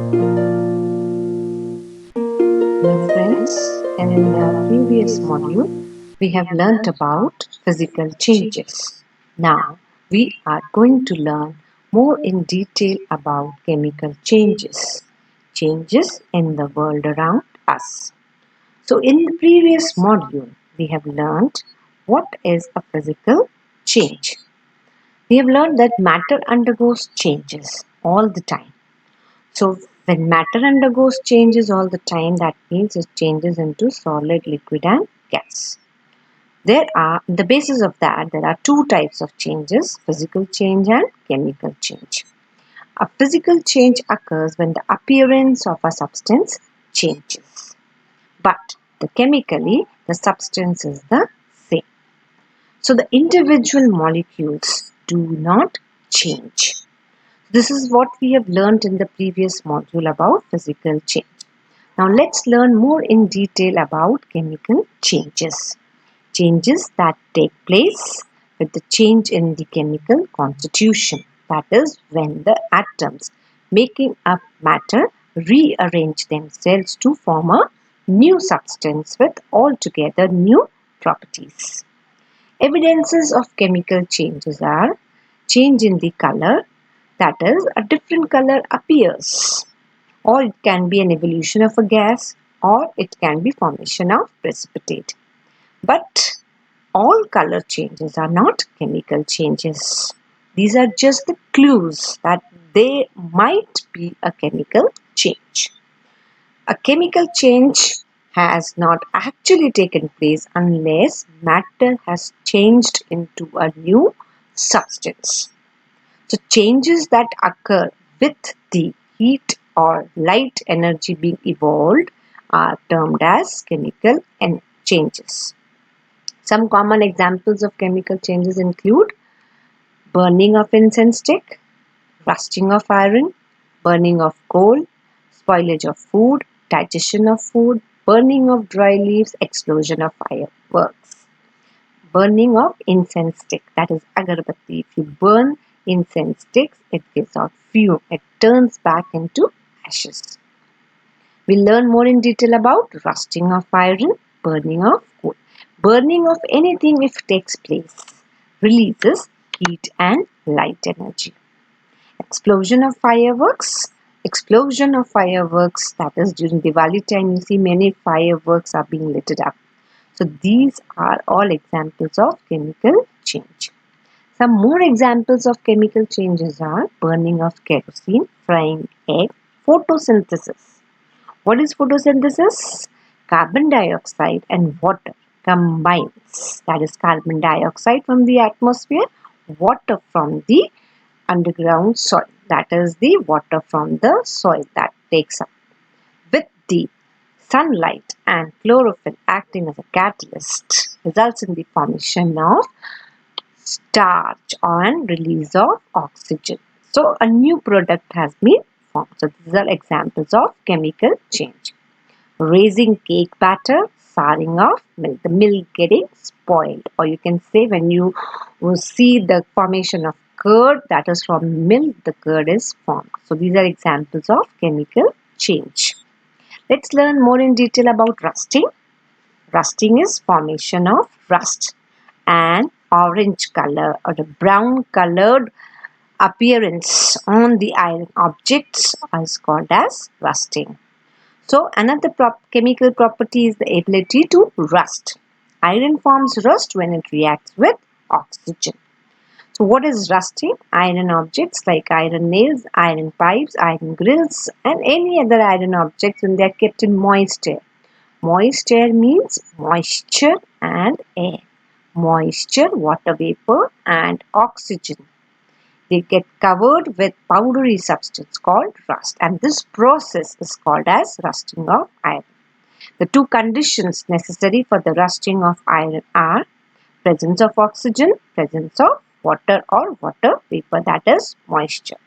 Hello friends, in the previous module we have learnt about physical changes. Now we are going to learn more in detail about chemical changes, changes in the world around us. So in the previous module we have learnt what is a physical change. We have learned that matter undergoes changes all the time. So when matter undergoes changes all the time, that means it changes into solid, liquid and gas. The basis of that, there are two types of changes, physical change and chemical change. A physical change occurs when the appearance of a substance changes. But chemically, the substance is the same. So the individual molecules do not change. This is what we have learned in the previous module about physical change. Now let's learn more in detail about chemical changes. Changes that take place with the change in the chemical constitution. That is when the atoms making up matter rearrange themselves to form a new substance with altogether new properties. Evidences of chemical changes are change in the color, that is, a different color appears, or it can be an evolution of a gas, or it can be formation of precipitate. But all color changes are not chemical changes. These are just the clues that they might be a chemical change. A chemical change has not actually taken place unless matter has changed into a new substance. So changes that occur with the heat or light energy being evolved are termed as chemical changes. Some common examples of chemical changes include burning of incense stick, rusting of iron, burning of coal, spoilage of food, digestion of food, burning of dry leaves, explosion of fireworks. Burning of incense stick, that is agarbatti. If you burn incense sticks, it gives out fume. It turns back into ashes. We'll learn more in detail about rusting of iron, burning of coal. Burning of anything, if it takes place, releases heat and light energy. Explosion of fireworks. Explosion of fireworks, that is during Diwali time, you see many fireworks are being lit up. So these are all examples of chemical change. Some more examples of chemical changes are burning of kerosene, frying egg, photosynthesis. What is photosynthesis? Carbon dioxide and water combines. That is carbon dioxide from the atmosphere, water from the underground soil. That is the water from the soil that takes up with the sunlight and chlorophyll acting as a catalyst results in the formation of starch and release of oxygen. So a new product has been formed. So these are examples of chemical change. Raising cake batter, souring of milk, the milk getting spoiled, or you can say when you will see the formation of curd, that is from milk the curd is formed. So these are examples of chemical change. Let's learn more in detail about rusting. Rusting is formation of rust. An orange color or the brown colored appearance on the iron objects is called as rusting. So another chemical property is the ability to rust. Iron forms rust when it reacts with oxygen. So what is rusting? Iron objects like iron nails, iron pipes, iron grills and any other iron objects when they are kept in moist air. Moist air means moisture and air. Moisture, water vapor and oxygen. They get covered with powdery substance called rust, and this process is called as rusting of iron. The two conditions necessary for the rusting of iron are presence of oxygen, presence of water or water vapor, that is moisture.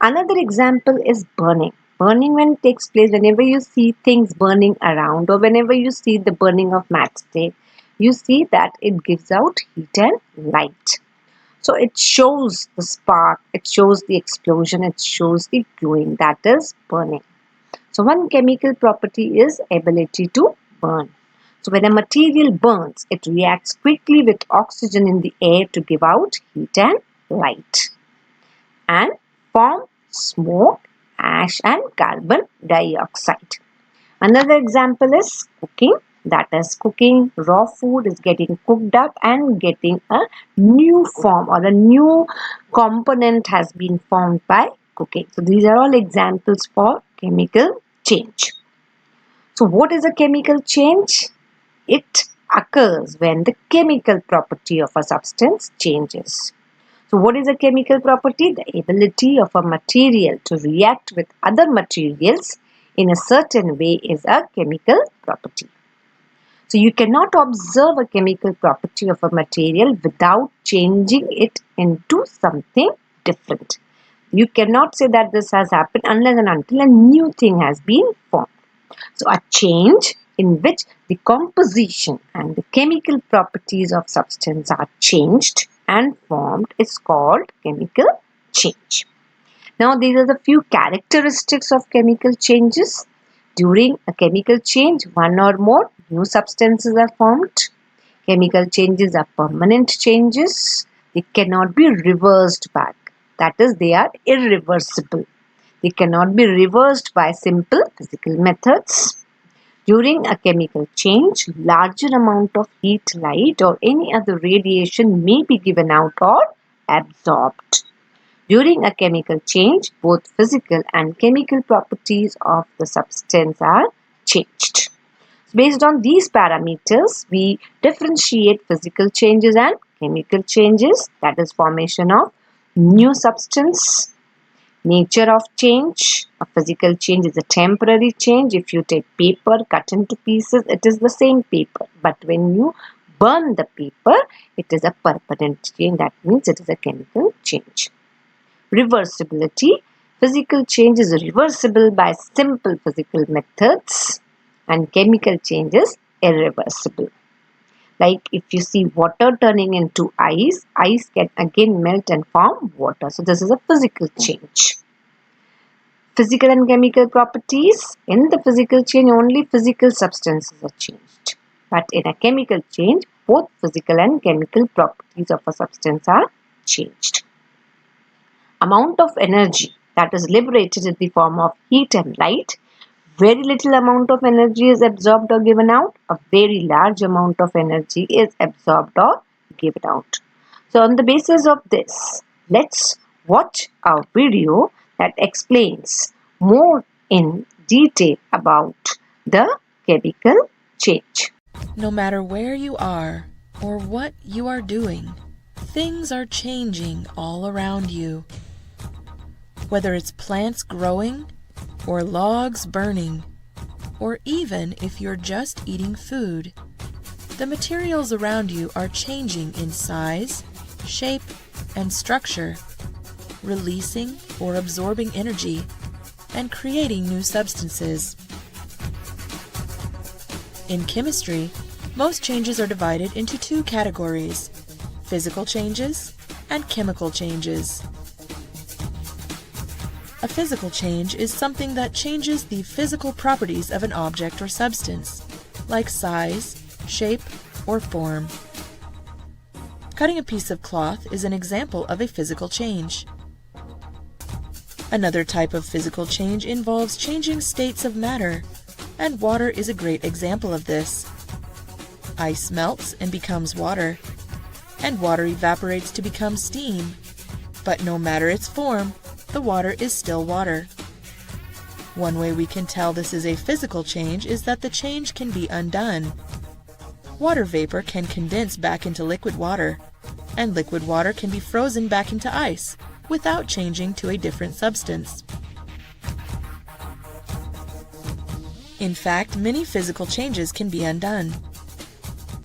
Another example is burning. Burning when it takes place, whenever you see things burning around or whenever you see the burning of matchstick, you see that it gives out heat and light. So it shows the spark, it shows the explosion, it shows the glowing, that is burning. So one chemical property is ability to burn. So when a material burns, it reacts quickly with oxygen in the air to give out heat and light and form smoke, ash and carbon dioxide. Another example is cooking. That is, cooking raw food is getting cooked up and getting a new form, or a new component has been formed by cooking. So these are all examples for chemical change. So what is a chemical change? It occurs when the chemical property of a substance changes. So what is a chemical property? The ability of a material to react with other materials in a certain way is a chemical property. So you cannot observe a chemical property of a material without changing it into something different. You cannot say that this has happened unless and until a new thing has been formed. So a change in which the composition and the chemical properties of substance are changed and formed is called chemical change. Now these are the few characteristics of chemical changes. During a chemical change, one or more new substances are formed. Chemical changes are permanent changes. They cannot be reversed back. That is, they are irreversible. They cannot be reversed by simple physical methods. During a chemical change, larger amount of heat, light or any other radiation may be given out or absorbed. During a chemical change, both physical and chemical properties of the substance are changed. Based on these parameters, we differentiate physical changes and chemical changes, that is formation of new substance. Nature of change. A physical change is a temporary change. If you take paper, cut into pieces, it is the same paper. But when you burn the paper, it is a permanent change. That means it is a chemical change. Reversibility. Physical change is reversible by simple physical methods, and chemical change is irreversible. Like if you see water turning into ice, ice can again melt and form water. So this is a physical change. Physical and chemical properties. In the physical change, only physical substances are changed. But in a chemical change, both physical and chemical properties of a substance are changed. Amount of energy that is liberated in the form of heat and light. Very little amount of energy is absorbed or given out. A very large amount of energy is absorbed or given out. So on the basis of this, let's watch a video that explains more in detail about the chemical change. No matter where you are or what you are doing, things are changing all around you. Whether it's plants growing, or logs burning, or even if you're just eating food, the materials around you are changing in size, shape, and structure, releasing or absorbing energy, and creating new substances. In chemistry, most changes are divided into two categories: physical changes and chemical changes. A physical change is something that changes the physical properties of an object or substance, like size, shape, or form. Cutting a piece of cloth is an example of a physical change. Another type of physical change involves changing states of matter, and water is a great example of this. Ice melts and becomes water, and water evaporates to become steam, but no matter its form, the water is still water. One way we can tell this is a physical change is that the change can be undone. Water vapor can condense back into liquid water, and liquid water can be frozen back into ice without changing to a different substance. In fact, many physical changes can be undone.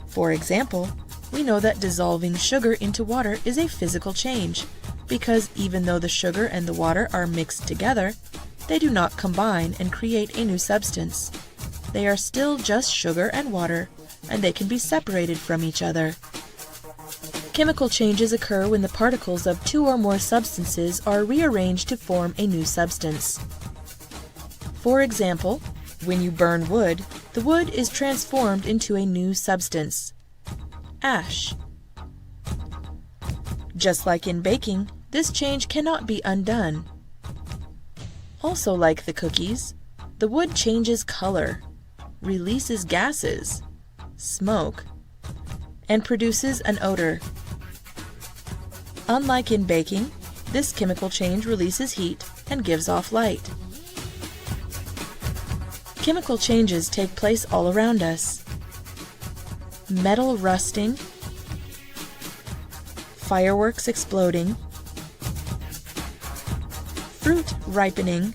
For example, we know that dissolving sugar into water is a physical change, because even though the sugar and the water are mixed together, they do not combine and create a new substance. They are still just sugar and water, and they can be separated from each other. Chemical changes occur when the particles of two or more substances are rearranged to form a new substance. For example, when you burn wood, the wood is transformed into a new substance, ash. Just like in baking, this change cannot be undone. Also like the cookies, the wood changes color, releases gases, smoke, and produces an odor. Unlike in baking, this chemical change releases heat and gives off light. Chemical changes take place all around us. Metal rusting, fireworks exploding, fruit ripening,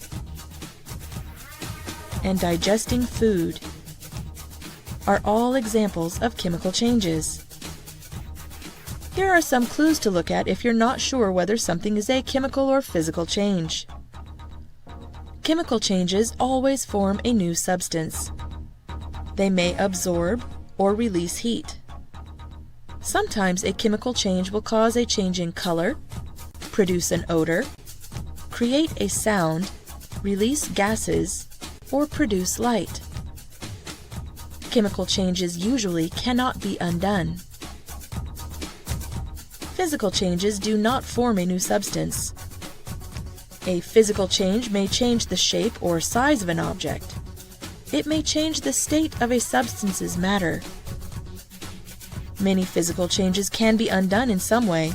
and digesting food are all examples of chemical changes. Here are some clues to look at if you're not sure whether something is a chemical or physical change. Chemical changes always form a new substance. They may absorb or release heat. Sometimes a chemical change will cause a change in color, produce an odor, create a sound, release gases, or produce light. Chemical changes usually cannot be undone. Physical changes do not form a new substance. A physical change may change the shape or size of an object. It may change the state of a substance's matter. Many physical changes can be undone in some way.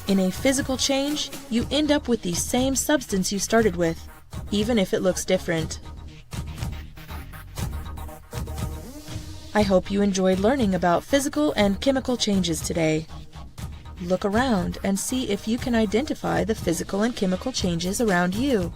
In a physical change, you end up with the same substance you started with, even if it looks different. I hope you enjoyed learning about physical and chemical changes today. Look around and see if you can identify the physical and chemical changes around you.